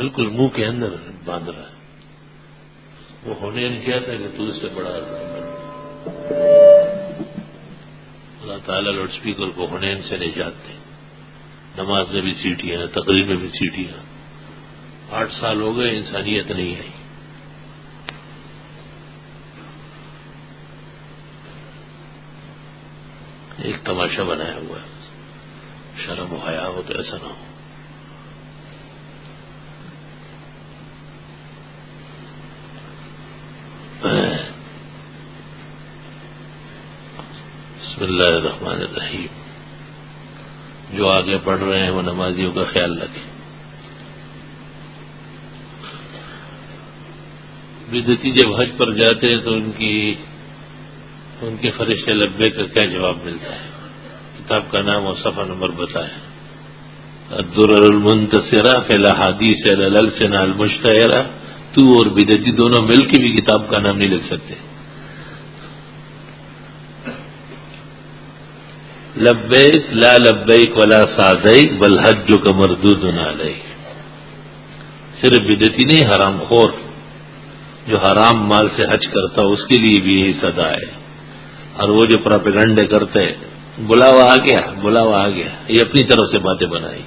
بالکل منہ کے اندر باندھ رہا ہے. وہ حنین کیا تھا کہ تو اس سے بڑا آسان بن. اللہ تعالیٰ لاؤڈ اسپیکر کو حنین سے نجات دے. نماز میں بھی سیٹیاں، تقریر میں بھی سیٹیاں. 8 سال ہو گئے، انسانیت نہیں آئی. ایک تماشا بنایا ہوا ہے. شرم و حیا ہو تو ایسا نہ ہو. بسم اللہ الرحمن الرحیم. جو آگے پڑھ رہے ہیں وہ نمازیوں کا خیال رکھیں. بدعتی جب حج پر جاتے ہیں تو ان کے فرشتے لبے کا کیا جواب ملتا ہے؟ کتاب کا نام اور صفحہ نمبر بتائیں. الدرر المنتصرہ فی الاحادیث الالسنہ المشتہرہ. تو اور بدعتی دونوں مل کے بھی کتاب کا نام نہیں لکھ سکتے. لبیک لا لبیک ولا سعدیک بل حجک مردود علیک. صرف بدعتی نہیں، حرام خور جو حرام مال سے حج کرتا اس کے لیے بھی یہی صدا ہے. اور وہ جو پراپیگنڈے کرتے بلاوا آ گیا، بلاوا آ گیا، یہ اپنی طرف سے باتیں بنائی.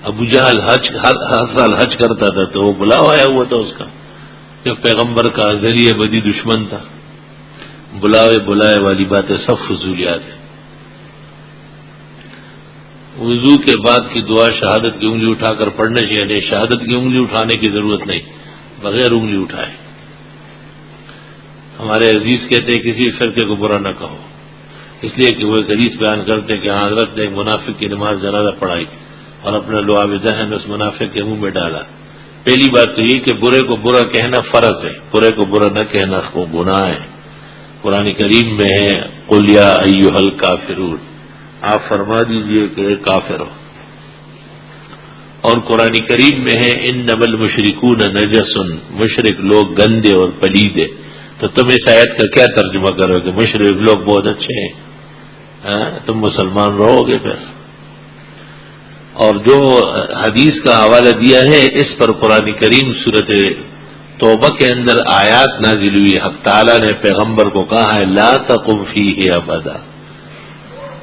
ابو جہل ہر سال حج کرتا تھا تو وہ بلاوا آیا ہوا تھا اس کا، جو پیغمبر کا ذریعہ بدی دشمن تھا. بلائے والی باتیں سب فضولیات ہیں. وضو کے بعد کی دعا شہادت کی انگلی اٹھا کر پڑھنے چاہیے. نہیں، شہادت کی انگلی اٹھانے کی ضرورت نہیں، بغیر انگلی اٹھائے. ہمارے عزیز کہتے ہیں کسی فرقے کو برا نہ کہو، اس لیے کہ وہ ایک حدیث بیان کرتے ہیں کہ حضرت نے ایک منافق کی نماز جنازہ پڑھائی اور اپنا لعاب دہن اس منافق کے منہ میں ڈالا. پہلی بات تو یہ کہ برے کو برا کہنا فرض ہے، برے کو برا نہ کہنا کو گناہ ہے. قرآن کریم میں ہے قل یا ایھا الکافرون، آپ فرما دیجئے کہ کافر ہو. اور قرآن کریم میں ہے انما المشرکون نجس، مشرک لوگ گندے اور پلیدے. تو تم اس آیت کا کیا ترجمہ کرو کہ مشرک لوگ بہت اچھے ہیں؟ تم مسلمان رہو گے پھر؟ اور جو حدیث کا حوالہ دیا ہے اس پر قرآن کریم سورۃ توبہ کے اندر آیات نازل ہوئی. حق تعالیٰ نے پیغمبر کو کہا ہے لا تقم فیہ ابدا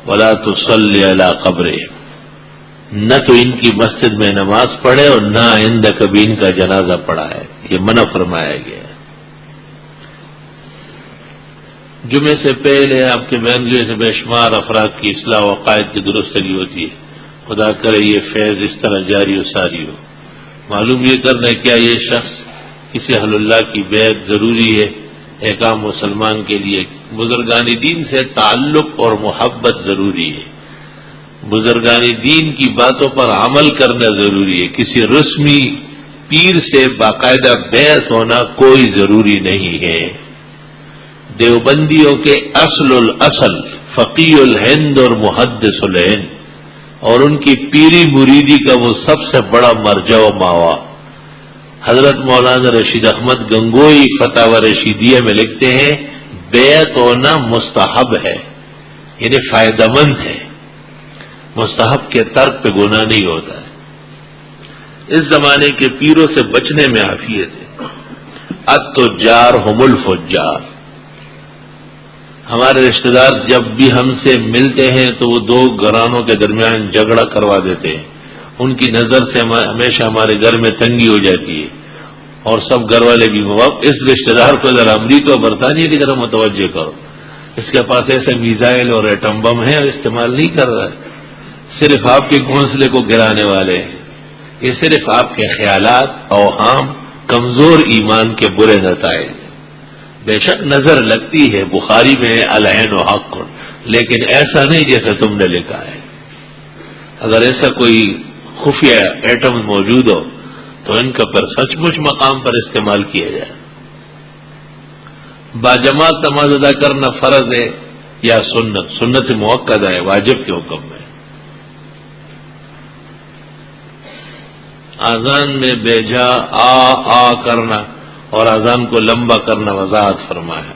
ولا تصلی علی قبرہ. نہ تو ان کی مسجد میں نماز پڑھے اور نہ آئندہ کبھی ان کا جنازہ پڑھا ہے. یہ منع فرمایا گیا ہے. جمعے سے پہلے آپ کے بہنجوے سے بے شمار افراد کی اصلاح و عقائد کی درستگی ہوتی ہے. خدا کرے یہ فیض اس طرح جاری و ساری ہو. معلوم یہ کرنا کیا یہ شخص کسی اہل اللہ کی بیعت ضروری ہے ایک عام مسلمان کے لیے. بزرگان دین سے تعلق اور محبت ضروری ہے. بزرگان دین کی باتوں پر عمل کرنا ضروری ہے. کسی رسمی پیر سے باقاعدہ بیعت ہونا کوئی ضروری نہیں ہے. دیوبندیوں کے اصل الاصل فقی الہند اور محدث الہند اور ان کی پیری مریدی کا وہ سب سے بڑا مرجع و ماوا حضرت مولانا رشید احمد گنگوئی فتاوی رشیدیہ میں لکھتے ہیں بیعت ہونا مستحب ہے، یعنی فائدہ مند ہے. مستحب کے ترک پہ گناہ نہیں ہوتا ہے. اس زمانے کے پیروں سے بچنے میں عافیت ہے. التجار هم الفجار. ہمارے رشتہ دار جب بھی ہم سے ملتے ہیں تو وہ دو گھرانوں کے درمیان جھگڑا کروا دیتے ہیں. ان کی نظر سے ہمیشہ ہمارے گھر میں تنگی ہو جاتی ہے اور سب گھر والے بھی اس رشتہ دار کو ذرا امریکہ اور برطانیہ کی طرف متوجہ کرو. اس کے پاس ایسے میزائل اور ایٹم بم ہیں اور استعمال نہیں کر رہا ہے. صرف آپ کے گھونسلے کو گرانے والے ہیں. یہ صرف آپ کے خیالات اوہام کمزور ایمان کے برے نتائج. بے شک نظر لگتی ہے بخاری میں العین و حق، لیکن ایسا نہیں جیسا تم نے لکھا ہے. اگر ایسا کوئی خفیہ ایٹم موجود ہو تو ان کا پر سچ مچ مقام پر استعمال کیا جائے. باجماعت نماز ادا کرنا فرض ہے یا سنت موقدہ ہے واجب کے حکم میں. اذان میں بیجا آ کرنا اور اذان کو لمبا کرنا وضاحت فرمایا.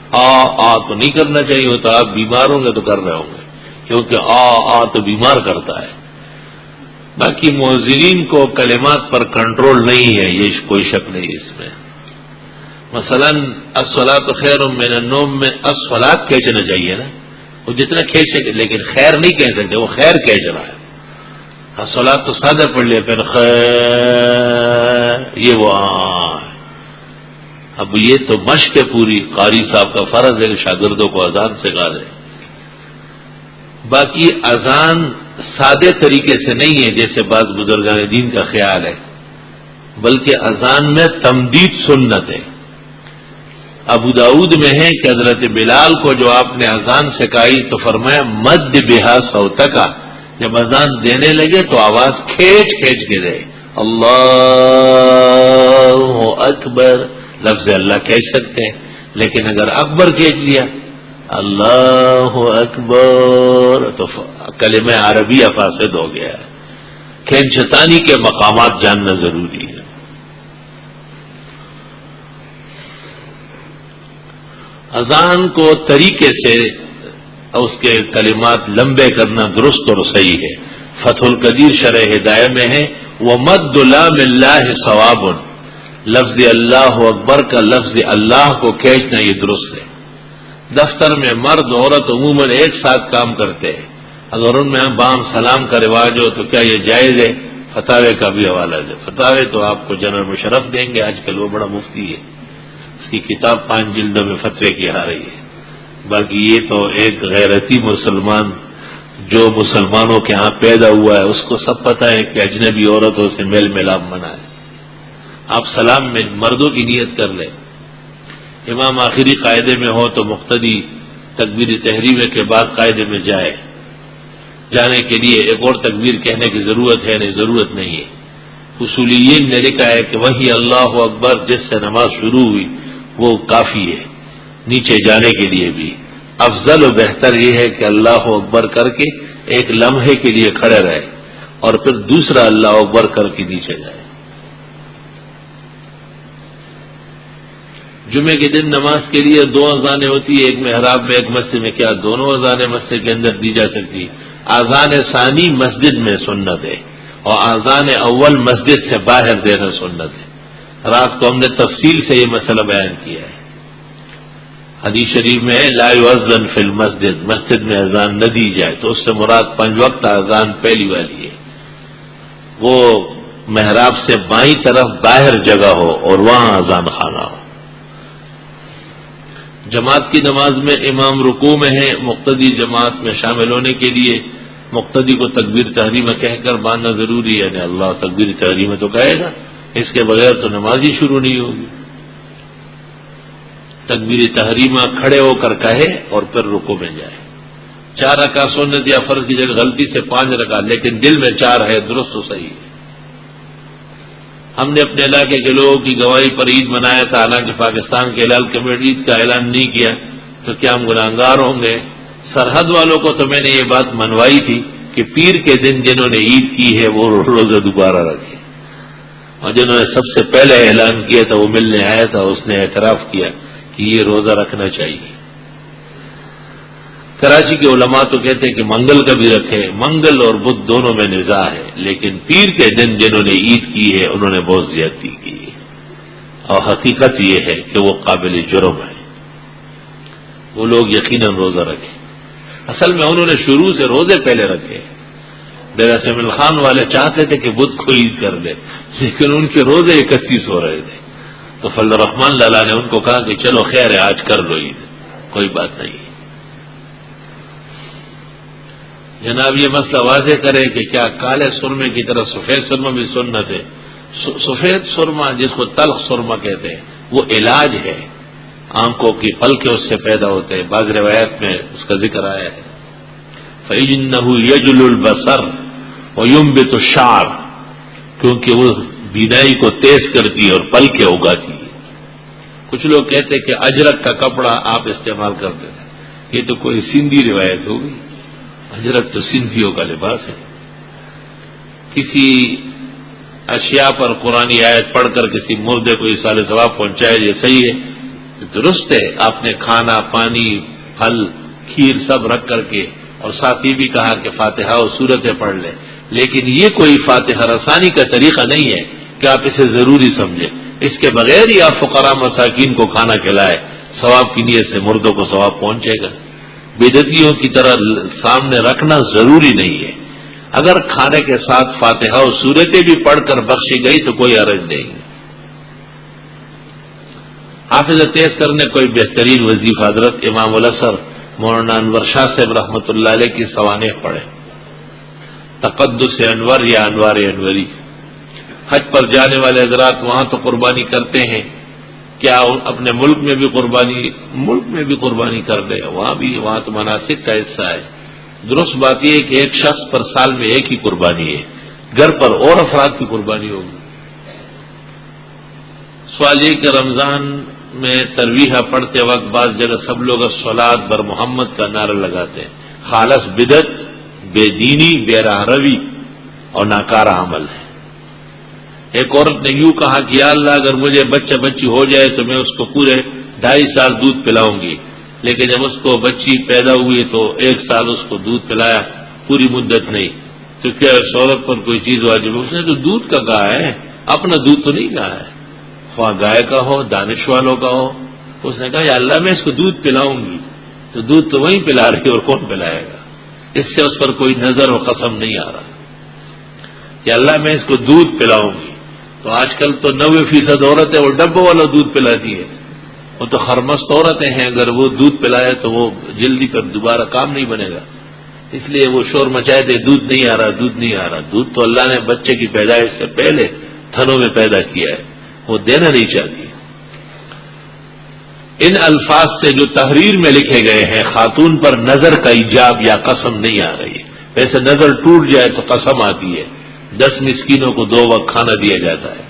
آ تو نہیں کرنا چاہیے ہوتا. آپ بیمار ہوں گے تو کر رہے ہوں گے کیونکہ آ تو بیمار کرتا ہے. باقی مؤذنین کو کلمات پر کنٹرول نہیں ہے، یہ کوئی شک نہیں اس میں. مثلا الصلاۃ خیر من النوم میں الصلاۃ کھینچنا چاہیے نا، وہ جتنا کھینچے لیکن خیر نہیں کہہ سکتے، وہ خیر کھینچ رہا ہے. الصلاۃ تو سادہ پڑھ لیا، پھر خیر یہ وہ اب یہ تو مشق ہے پوری. قاری صاحب کا فرض ہے کہ شاگردوں کو اذان سکھا دے. باقی اذان سادے طریقے سے نہیں ہے جیسے بعض بزرگان دین کا خیال ہے، بلکہ اذان میں تمدید سنت ہے. ابو داؤد میں ہے کہ حضرت بلال کو جو آپ نے اذان سکھائی تو فرمایا مد بہا صوتک، جب اذان دینے لگے تو آواز کھینچ کھینچ کے دے. اللہ اکبر، لفظ اللہ کہہ سکتے ہیں، لیکن اگر اکبر کہہ دیا اللہ اکبر تو کلمہ عربیہ فاسد ہو گیا. کھینچتانی کے مقامات جاننا ضروری ہے. اذان کو طریقے سے اس کے کلمات لمبے کرنا درست اور صحیح ہے. فتح القدیر شرح ہدایہ میں ہے وَمَدُّ لام اللہ ثواب، لفظ اللہ اکبر کا لفظ اللہ کو کھینچنا یہ درست ہے. دفتر میں مرد عورت عموماً ایک ساتھ کام کرتے ہیں، اگر ان میں بام سلام کا رواج ہو تو کیا یہ جائز ہے؟ فتاوے کا بھی حوالہ ہے. فتاوے تو آپ کو جنرل مشرف دیں گے، آج کل وہ بڑا مفتی ہے، اس کی کتاب 5 جلدوں میں فتوے کی آ رہی ہے. باقی یہ تو ایک غیرتی مسلمان جو مسلمانوں کے ہاں پیدا ہوا ہے اس کو سب پتہ ہے کہ اجنبی عورتوں سے میل ملاپ منع ہے. آپ سلام میں مردوں کی نیت کر لیں. امام آخری قاعدے میں ہو تو مقتدی تکبیر تحریمہ کے بعد قاعدے میں جائے. جانے کے لیے ایک اور تکبیر کہنے کی ضرورت ہے؟ نہیں، ضرورت نہیں ہے. اصولیین نے لکھا ہے کہ وہی اللہ اکبر جس سے نماز شروع ہوئی وہ کافی ہے. نیچے جانے کے لیے بھی افضل و بہتر یہ ہے کہ اللہ اکبر کر کے ایک لمحے کے لیے کھڑے رہے اور پھر دوسرا اللہ اکبر کر کے نیچے جائے. جمعے کے دن نماز کے لیے 2 اذانیں ہوتی ہے، ایک محراب میں ایک مسجد میں. کیا دونوں اذانیں مسجد کے اندر دی جا سکتی؟ اذان ثانی مسجد میں سنت ہے اور اذان اول مسجد سے باہر دینا سنت ہے. رات کو ہم نے تفصیل سے یہ مسئلہ بیان کیا ہے. حدیث شریف میں لا یؤذن فی المسجد، مسجد میں اذان نہ دی جائے، تو اس سے مراد 5 وقت اذان پہلی والی ہے. وہ محراب سے بائیں طرف باہر جگہ ہو اور وہاں اذان خانہ ہو. جماعت کی نماز میں امام رکوع میں ہے، مقتدی جماعت میں شامل ہونے کے لیے مقتدی کو تکبیر تحریمہ کہہ کر باندھنا ضروری ہے. یعنی اللہ تکبیر تحریمہ تو کہے گا، اس کے بغیر تو نماز ہی شروع نہیں ہوگی. تکبیر تحریمہ کھڑے ہو کر کہے اور پھر رکوع میں جائے. 4 رکعت سنت یا فرض کی جگہ غلطی سے 5 رکعت، لیکن دل میں 4 ہے، درست و صحیح ہے. ہم نے اپنے علاقے کے لوگوں کی گواہی پر عید منایا تھا، حالانکہ پاکستان کے ہلال کمیٹی عید کا اعلان نہیں کیا، تو کیا ہم گناہگار ہوں گے؟ سرحد والوں کو تو میں نے یہ بات منوائی تھی کہ پیر کے دن جنہوں نے عید کی ہے وہ روزہ دوبارہ رکھے، اور جنہوں نے سب سے پہلے اعلان کیا تھا وہ ملنے آیا تھا، اس نے اعتراف کیا کہ یہ روزہ رکھنا چاہیے. کراچی کے علماء تو کہتے ہیں کہ منگل کا بھی رکھے. منگل اور بدھ دونوں میں نزاع ہے، لیکن پیر کے دن جنہوں نے عید کی ہے انہوں نے بہت زیادتی کی ہے، اور حقیقت یہ ہے کہ وہ قابل جرم ہے. وہ لوگ یقیناً روزہ رکھیں. اصل میں انہوں نے شروع سے روزے پہلے رکھے. ڈیرہ سمیل خان والے چاہتے تھے کہ بدھ کو عید کر دے، لیکن ان کے روزے 31 ہو رہے تھے. تو فضل الرحمان لالا نے ان کو کہا کہ چلو خیر ہے، آج کر لو عید، کوئی بات نہیں. جناب یہ مسئلہ واضح کرے کہ کیا کالے سرمے کی طرف سفید سرما بھی سنت ہے؟ سفید سرما جس کو تلخ سرما کہتے ہیں وہ علاج ہے. آنکھوں کی پلکیں اس سے پیدا ہوتے ہیں، بعض روایت میں اس کا ذکر آیا ہے. فَإِنَّهُ يَجْلُ الْبَصَرَ وَيُنبِتُ الشَّعْرَ، کیونکہ وہ بینائی کو تیز کرتی ہے اور پلکیں اگاتی ہے. کچھ لوگ کہتے ہیں کہ اجرک کا کپڑا آپ استعمال کرتے تھے، یہ تو کوئی سندھی روایت ہوگی. اجرک تو سندھیوں کا لباس ہے. کسی اشیاء پر قرآنی آیت پڑھ کر کسی مردے کو ایصال ثواب پہنچائے، یہ صحیح ہے، درست ہے. آپ نے کھانا پانی پھل کھیر سب رکھ کر کے، اور ساتھ ہی بھی کہا کہ فاتحہ و سورتیں پڑھ لیں، لیکن یہ کوئی فاتحہ رسانی کا طریقہ نہیں ہے کہ آپ اسے ضروری سمجھیں. اس کے بغیر ہی آپ فقراء مساکین کو کھانا کھلائے، ثواب کی نیت سے مردوں کو ثواب پہنچے گا. بدعتیوں کی طرح سامنے رکھنا ضروری نہیں ہے. اگر کھانے کے ساتھ فاتحہ و سورتیں بھی پڑھ کر بخشی گئی تو کوئی حرج نہیں. حافظ تیز کرنے کوئی بہترین وظیفہ حضرت امام الاثر مولانا انور شاہ صاحب رحمۃ اللہ علیہ کی سوانح پڑھے، تقدس انور یا انوار انوری. حج پر جانے والے حضرات وہاں تو قربانی کرتے ہیں، کیا اپنے ملک میں بھی قربانی کر دے؟ وہاں تو مناسک کا حصہ ہے. درست بات یہ ہے کہ ایک شخص پر سال میں ایک ہی قربانی ہے، گھر پر اور افراد کی قربانی ہوگی. سوال یہ کہ رمضان میں ترویحہ پڑھتے وقت بعض جگہ سب لوگ الصلاۃ بر محمد کا نعرہ لگاتے ہیں. خالص بدعت، بے دینی، بے راہ روی اور ناکارہ عمل ہے. ایک عورت نے یوں کہا کہ یا اللہ اگر مجھے بچہ بچی ہو جائے تو میں اس کو پورے 2.5 سال دودھ پلاؤں گی، لیکن جب اس کو بچی پیدا ہوئی تو 1 سال اس کو دودھ پلایا، پوری مدت نہیں. تو کیا اس عورت پر کوئی چیز واجب ہے؟ اس نے تو دودھ کا کہا ہے، اپنا دودھ تو نہیں کہا ہے، خواہ گائے کا ہو، دانش والوں کا ہو. اس نے کہا یا اللہ میں اس کو دودھ پلاؤں گی، تو دودھ تو وہیں پلا رہی اور کون پلائے گا؟ اس سے اس پر کوئی نظر و قسم نہیں آ رہا کہ اللہ میں اس کو دودھ پلاؤں گی. تو آج کل تو 90% عورتیں وہ ڈبوں والا دودھ پلاتی ہے، وہ تو خرمست عورتیں ہیں، اگر وہ دودھ پلائے تو وہ جلدی پر دوبارہ کام نہیں بنے گا. اس لیے وہ شور مچائے تھے دودھ نہیں آ رہا، دودھ نہیں آ رہا. دودھ تو اللہ نے بچے کی پیدائش سے پہلے تھنوں میں پیدا کیا ہے، وہ دینا نہیں چاہتی. ان الفاظ سے جو تحریر میں لکھے گئے ہیں خاتون پر نظر کا ایجاب یا قسم نہیں آ رہی ہے. ویسے نظر ٹوٹ جائے تو قسم آتی ہے، 10 مسکینوں کو 2 وقت کھانا دیا جاتا ہے.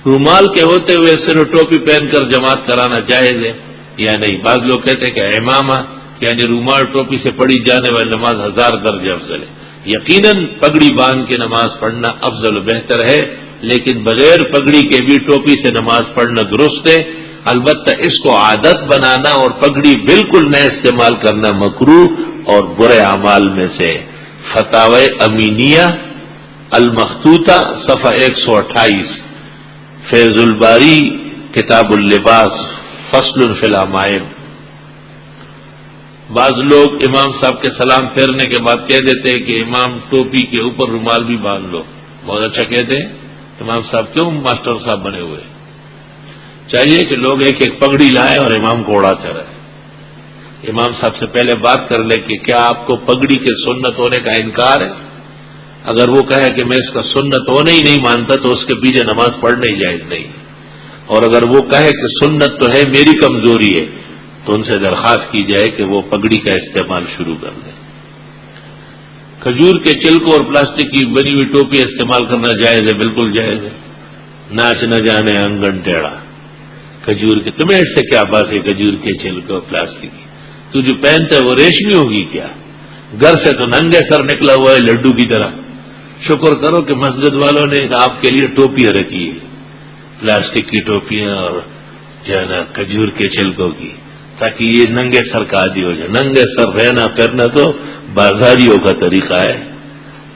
رومال کے ہوتے ہوئے صرف ٹوپی پہن کر جماعت کرانا جائز ہے یا نہیں؟ بعض لوگ کہتے ہیں کہ امامہ یعنی رومال ٹوپی سے پڑھی جانے والی نماز 1000 درجے افضل ہے. یقیناً پگڑی باندھ کے نماز پڑھنا افضل و بہتر ہے، لیکن بغیر پگڑی کے بھی ٹوپی سے نماز پڑھنا درست ہے. البتہ اس کو عادت بنانا اور پگڑی بالکل نہ استعمال کرنا مکروہ اور برے اعمال میں سے. فتاوی امینیہ المخطوطہ صفحہ 128، فیض الباری کتاب اللباس فصل فی العمائم. بعض لوگ امام صاحب کے سلام پھیرنے کے بعد کہہ دیتے ہیں کہ امام ٹوپی کے اوپر رومال بھی باندھ لو. بہت اچھا کہتے ہیں. امام صاحب کیوں ماسٹر صاحب بنے ہوئے؟ چاہیے کہ لوگ ایک ایک پگڑی لائیں اور امام کو اڑاتے رہے. امام صاحب سے پہلے بات کر لے کہ کیا آپ کو پگڑی کے سنت ہونے کا انکار ہے؟ اگر وہ کہے کہ میں اس کا سنت ہونے ہی نہیں مانتا تو اس کے پیچھے نماز پڑھنا ہی جائز نہیں. اور اگر وہ کہے کہ سنت تو ہے میری کمزوری ہے تو ان سے درخواست کی جائے کہ وہ پگڑی کا استعمال شروع کر دیں. کھجور کے چھلکوں اور پلاسٹک کی بنی ہوئی ٹوپی استعمال کرنا جائز ہے؟ بالکل جائز ہے. ناچ نہ جانے انگن ٹیڑھا. کھجور کے تمہیں اس سے کیا بات ہے؟ کھجور کے چھلکوں اور پلاسٹک کی تو جو پہنتا ہے وہ ریشمی ہوگی کیا؟ گھر سے تو ننگے سر نکلا ہوا ہے لڈو کی طرح. شکر کرو کہ مسجد والوں نے آپ کے لیے ٹوپیاں رکھی ہے، پلاسٹک کی ٹوپیاں اور جو ہے نا کھجور کے چھلکوں کی، تاکہ یہ ننگے سر کا عادی ہو جائے. ننگے سر رہنا پھرنا تو بازاریوں کا طریقہ ہے،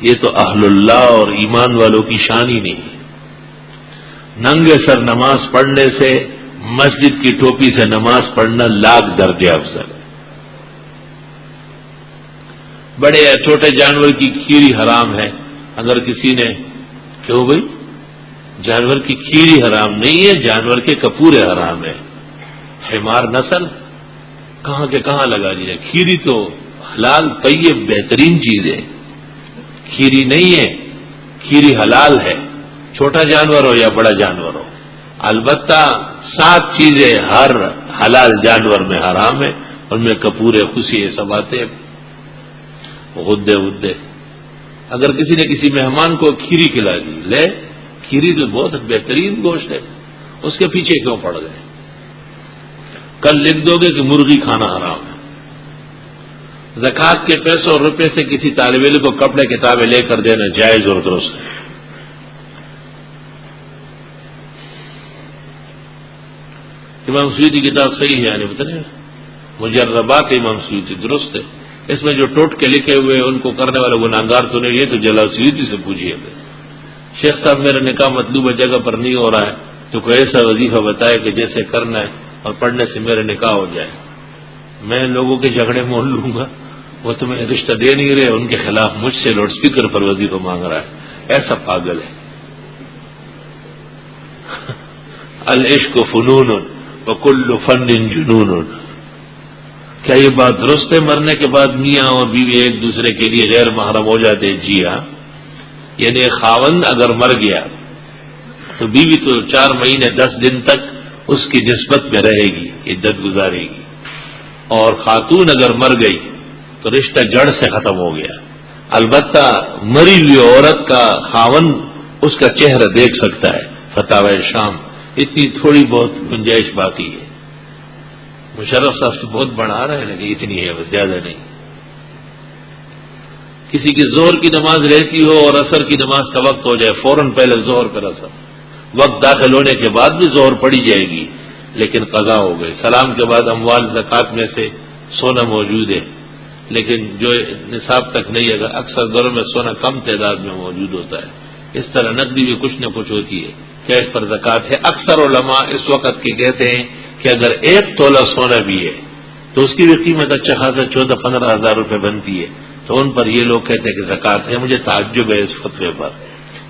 یہ تو اہل اللہ اور ایمان والوں کی شان ہی نہیں ہے. ننگے سر نماز پڑھنے سے مسجد کی ٹوپی سے نماز پڑھنا لاکھ درجے افضل ہے. بڑے یا چھوٹے جانور کی کھیری حرام ہے. اگر کسی نے کیوں بھائی جانور کی کھیری حرام نہیں ہے، جانور کے کپورے حرام ہے. حمار نسل کہاں کے کہاں لگا دیا. کھیری تو حلال طیب بہترین چیز ہے، کھیری نہیں ہے، کھیری حلال ہے، چھوٹا جانور ہو یا بڑا جانور ہو. البتہ 7 چیزیں ہر حلال جانور میں حرام ہے، ان میں کپورے خوشی یہ سب آتے ہیں، غدے ودے. اگر کسی نے کسی مہمان کو کھیری کھلا دی، لے کھیری تو بہت بہترین گوشت ہے، اس کے پیچھے کیوں پڑ گئے؟ کل لکھ دو گے کہ مرغی کھانا حرام ہے. زکوٰۃ کے پیسوں اور روپے سے کسی طالب علم کو کپڑے کتابیں لے کر دینا جائز اور درست ہے. امام سیوطی کی کتاب صحیح ہے، یعنی بتائیں مجربات امام سیوطی درست ہے. اس میں جو ٹوٹ کے لکھے ہوئے ان کو کرنے والے گناہگار تو نہیں، یہ تو جلال سیوطی سے پوچھیے تھے، شیخ صاحب میرا نکاح مطلوبہ جگہ پر نہیں ہو رہا ہے تو کوئی ایسا وظیفہ بتائے کہ جیسے کرنا ہے اور پڑھنے سے میرا نکاح ہو جائے۔ میں لوگوں کے جھگڑے مول لوں گا، وہ تمہیں رشتہ دے نہیں رہے، ان کے خلاف مجھ سے لاؤڈ اسپیکر پر وظیفہ مانگ رہا ہے، ایسا پاگل ہے۔ العشق فنون وکل فن جنون، کیا یہ بات درست ہے مرنے کے بعد میاں اور بیوی ایک دوسرے کے لیے غیر محرم ہو جاتے؟ جی ہاں، یعنی خاوند اگر مر گیا تو بیوی تو 4 مہینے 10 دن تک اس کی نسبت میں رہے گی، عدت گزارے گی، اور خاتون اگر مر گئی تو رشتہ جڑ سے ختم ہو گیا۔ البتہ مری ہوئی عورت کا خاوند اس کا چہرہ دیکھ سکتا ہے، فتاوی شام، اتنی تھوڑی بہت گنجائش باقی ہے۔ مشرف صاحب تو بہت بڑھا رہے ہیں لیکن اتنی ہے، بس زیادہ نہیں۔ کسی کی ظہر کی نماز رہتی ہو اور عصر کی نماز کا وقت ہو جائے، فوراً پہلے ظہر پھر عصر، وقت داخل ہونے کے بعد بھی ظہر پڑی جائے گی لیکن قضا ہو گئی۔ سلام کے بعد اموال زکوٰۃ میں سے سونا موجود ہے، لیکن جو نصاب تک نہیں، اگر اکثر گھروں میں سونا کم تعداد میں موجود ہوتا ہے، اس طرح نقدی بھی کچھ نہ کچھ ہوتی ہے، کیا اس پر زکوٰۃ ہے؟ اکثر علماء اس وقت کے کہتے ہیں کہ اگر 1 تولہ سونا بھی ہے تو اس کی بھی قیمت اچھا خاصا 14-15 ہزار روپے بنتی ہے، تو ان پر یہ لوگ کہتے ہیں کہ زکوٰۃ ہے۔ مجھے تعجب ہے اس فتوے پر،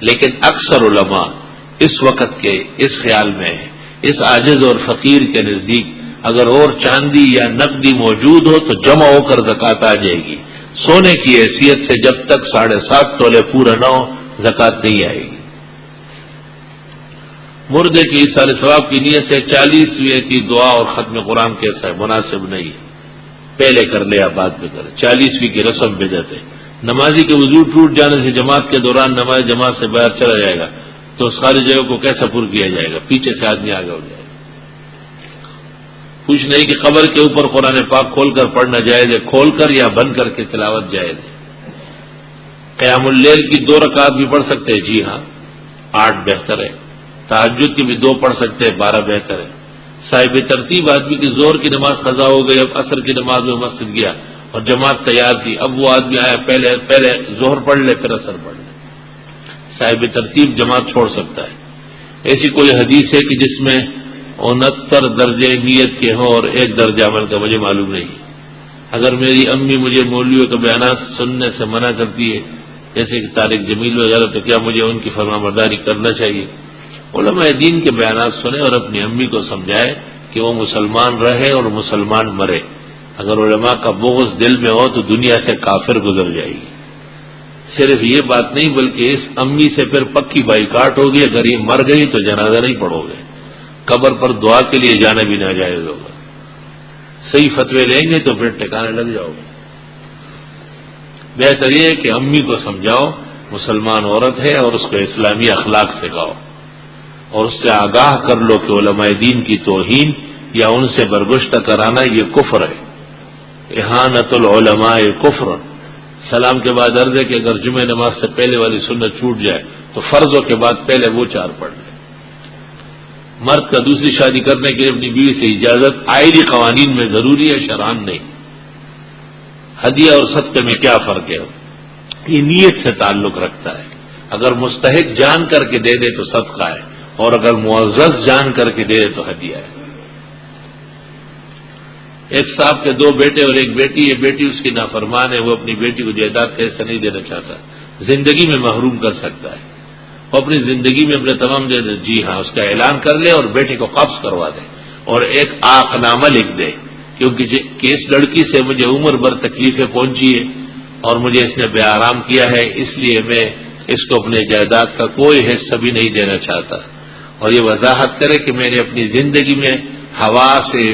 لیکن اکثر علماء اس وقت کے اس خیال میں ہے، اس عاجز اور فقیر کے نزدیک اگر اور چاندی یا نقدی موجود ہو تو جمع ہو کر زکوٰۃ آ جائے گی، سونے کی حیثیت سے جب تک 7.5 تولے پورا نہ ہو زکوٰۃ نہیں آئے گی۔ مردے کی ایصال ثواب کی نیت سے 40ویں کی دعا اور ختم قرآن کیسا ہے؟ مناسب نہیں، پہلے کر لے یا بعد میں کرے۔ 40ویں کی رسم بدعت ہے۔ نمازی کے وضو ٹوٹ جانے سے جماعت کے دوران نماز جماعت سے باہر چلا جائے گا تو اس خالی جگہ کو کیسا پر کیا جائے گا؟ پیچھے سے آدمی آگے ہو جائے گا۔ پوچھ نہیں کہ قبر کے اوپر قرآن پاک کھول کر پڑھنا جائز ہے، کھول کر یا بند کر کے تلاوت جائز ہے۔ قیام اللیل کی 2 رکعات بھی پڑھ سکتے ہیں، جی ہاں 8 بہتر ہے۔ تہجد کی بھی 2 پڑھ سکتے ہیں، 12 بہتر ہے۔ صاحب ترتیب آدمی کی ظہر کی نماز قضا ہو گئی، اب عصر کی نماز میں مسجد گیا اور جماعت تیار تھی، اب وہ آدمی آیا پہلے ظہر پڑھ لے پھر عصر پڑھ لے، صاحب ترتیب جماعت چھوڑ سکتا ہے۔ ایسی کوئی حدیث ہے کہ جس میں 69 درجے نیت کے ہوں اور 1 درجہ عمل کا؟ مجھے معلوم نہیں۔ اگر میری امی مجھے مولویوں کے بیانات سننے سے منع کرتی ہے جیسے کہ طارق جمیل وغیرہ، تو کیا مجھے ان کی فرمانبرداری کرنا چاہیے؟ علماء دین کے بیانات سنیں اور اپنی امی کو سمجھائے کہ وہ مسلمان رہے اور مسلمان مرے۔ اگر علماء کا بغض دل میں ہو تو دنیا سے کافر گزر جائے گی۔ صرف یہ بات نہیں بلکہ اس امی سے پھر پکی بائیکاٹ ہوگی، اگر یہ مر گئی تو جنازہ نہیں پڑھو گے، قبر پر دعا کے لیے جانا بھی ناجائز ہوگا۔ صحیح فتوے لیں گے تو پھر ٹھکانے لگ جاؤ گے۔ بہتر یہ ہے کہ امی کو سمجھاؤ مسلمان عورت ہے اور اس کو اسلامی اخلاق سکھاؤ اور اس سے آگاہ کر لو کہ علماء دین کی توہین یا ان سے برگشتہ کرانا یہ کفر ہے۔ اہانت العلماء کفر۔ سلام کے بعد عرض ہے کہ اگر جمعہ نماز سے پہلے والی سنت چھوٹ جائے تو فرضوں کے بعد پہلے وہ 4 پڑھ لیں۔ مرد کا دوسری شادی کرنے کے لیے اپنی بیوی سے اجازت آئلی قوانین میں ضروری ہے، شرعاً نہیں۔ ہدیہ اور صدقے میں کیا فرق ہے؟ یہ نیت سے تعلق رکھتا ہے۔ اگر مستحق جان کر کے دے دے تو صدقہ ہے، اور اگر معزز جان کر کے دے دے تو ہدیہ ہے۔ ایک صاحب کے 2 بیٹے اور 1 بیٹی ہے، بیٹی اس کی نافرمان ہے، وہ اپنی بیٹی کو جائیداد کا حصہ نہیں دینا چاہتا، زندگی میں محروم کر سکتا ہے، وہ اپنی زندگی میں اپنے تمام دے دے؟ جی ہاں، اس کا اعلان کر لے اور بیٹے کو قبض کروا دے اور ایک عاق نامہ لکھ دے کیونکہ کہ اس لڑکی سے مجھے عمر بھر تکلیفیں پہنچی ہے اور مجھے اس نے بے آرام کیا ہے، اس لیے میں اس کو اپنے جائیداد کا کوئی حصہ بھی نہیں دینا چاہتا، اور یہ وضاحت کرے کہ میں نے اپنی زندگی میں ہوا سے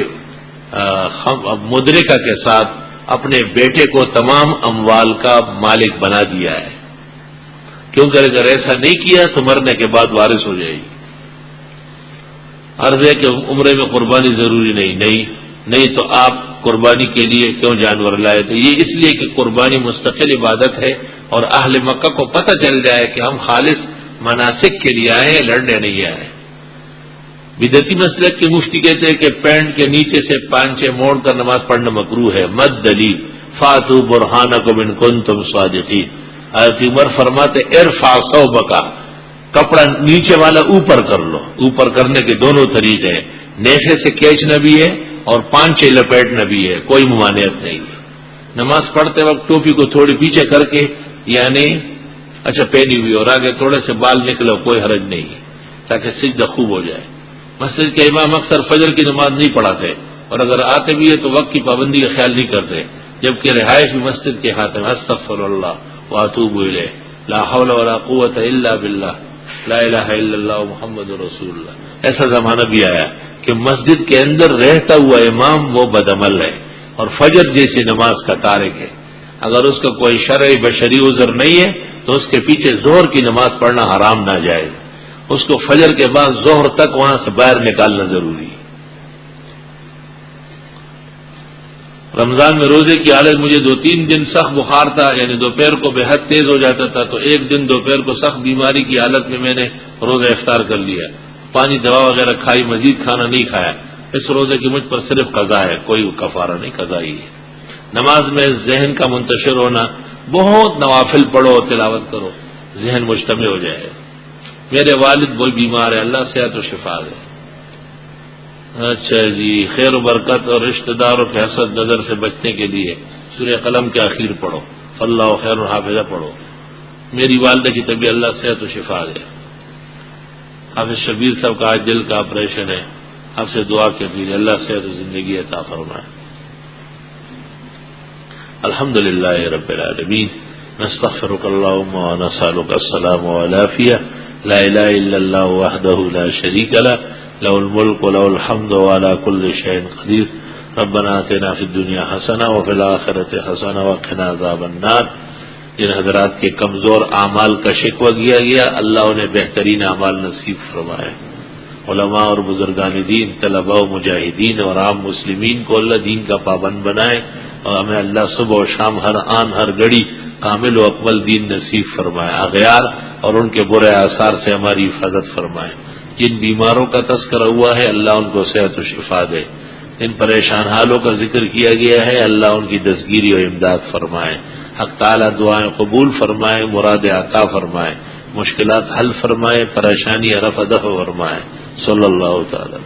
مدرکہ کے ساتھ اپنے بیٹے کو تمام اموال کا مالک بنا دیا ہے، کیونکہ اگر ایسا نہیں کیا تو مرنے کے بعد وارث ہو جائے گی۔ عرض ہے کہ عمرے میں قربانی ضروری نہیں تو آپ قربانی کے لیے کیوں جانور لائے؟ تو یہ اس لیے کہ قربانی مستقل عبادت ہے اور اہل مکہ کو پتہ چل جائے کہ ہم خالص مناسک کے لیے آئے ہیں، لڑنے نہیں آئے۔ بدعتی مسلک کے مفتی کہتے ہیں کہ پینٹ کے نیچے سے پانچے موڑ کر نماز پڑھنا مکروہ ہے، مد دلیل، فاتوا برہانکم ان کنتم صادقین. حضرت عمر فرماتے ارفع ثوبک، کپڑا نیچے والا اوپر کر لو. اوپر کرنے کے دونوں طریقے ہیں، نیفے سے کھینچنا بھی ہے اور پانچے لپیٹنا بھی ہے، کوئی ممانعت نہیں ہے. نماز پڑھتے وقت ٹوپی کو تھوڑی پیچھے کر کے یعنی اچھا پہنی ہوئی اور آگے تھوڑے سے بال نکلو، کوئی حرج نہیں ہے، تاکہ سجدہ خوب ہو جائے. مسجد کے امام اکثر فجر کی نماز نہیں پڑھاتے، اور اگر آتے بھی ہے تو وقت کی پابندی کا خیال نہیں کرتے، جبکہ رہائش بھی مسجد کے ہاتھ میں. استغفر اللہ واتوب الیہ، لا حول ولا قوت الا باللہ، لا الہ الا اللہ محمد رسول اللہ. ایسا زمانہ بھی آیا کہ مسجد کے اندر رہتا ہوا امام وہ بدعمل ہے اور فجر جیسی نماز کا تارک ہے. اگر اس کا کوئی شرعی بشری عذر نہیں ہے تو اس کے پیچھے ظہر کی نماز پڑھنا حرام ناجائز. اس کو فجر کے بعد ظہر تک وہاں سے باہر نکالنا ضروری ہے. رمضان میں روزے کی حالت مجھے 2-3 دن سخت بخار تھا، یعنی دوپہر کو بے حد تیز ہو جاتا تھا، تو ایک دن دوپہر کو سخت بیماری کی حالت میں نے روزہ افطار کر لیا. پانی دوا وغیرہ کھائی، مزید کھانا نہیں کھایا. اس روزے کی مجھ پر صرف قضا ہے، کوئی کفارہ نہیں، قضا ہی ہے. نماز میں ذہن کا منتشر ہونا، بہت نوافل پڑھو، تلاوت کرو، ذہن مجتمع ہو جائے. میرے والد وہی بیمار ہے، اللہ صحت و شفا دے. اچھا جی، خیر و برکت اور رشتہ داروں کے حسد نظر سے بچنے کے لیے سورہ قلم کے آخر پڑھو، فاللہ خیر الحافظہ پڑھو. میری والدہ کی طبیعت اللہ صحت و شفا دے. حافظ شبیر صاحب کا آج دل کا آپریشن ہے، آپ سے دعا کے لیے اللہ صحت و زندگی عطا فرمائے. الحمدللہ رب العالمین، نستغفرک اللہم ونسألک السلام والعافیہ. لا الہ الا اللہ وحدہ لا شریک لہ، لہ الملک ولہ الحمد وعلی کل شیء قدیر. ربنا آتنا فی الدنیا حسنہ وفی الآخرۃ حسنہ وقنا عذاب النار. جن حضرات کے کمزور اعمال کا شکوہ کیا گیا، اللہ انہیں بہترین اعمال نصیب فرمائے. علماء اور بزرگان دین، طلباء و مجاہدین اور عام مسلمین کو اللہ دین کا پابند بنائے، اور ہمیں اللہ صبح و شام ہر آن ہر گھڑی کامل و اکمل دین نصیب فرمائے. اغیار اور ان کے برے آثار سے ہماری حفاظت فرمائے. جن بیماروں کا تذکرہ ہوا ہے اللہ ان کو صحت و شفا دے. ان پریشان حالوں کا ذکر کیا گیا ہے اللہ ان کی دستگیری و امداد فرمائے. حق تعالی دعائیں قبول فرمائے، مراد عطا فرمائے، مشکلات حل فرمائے، پریشانی رفع دفع فرمائے. صلی اللہ تعالی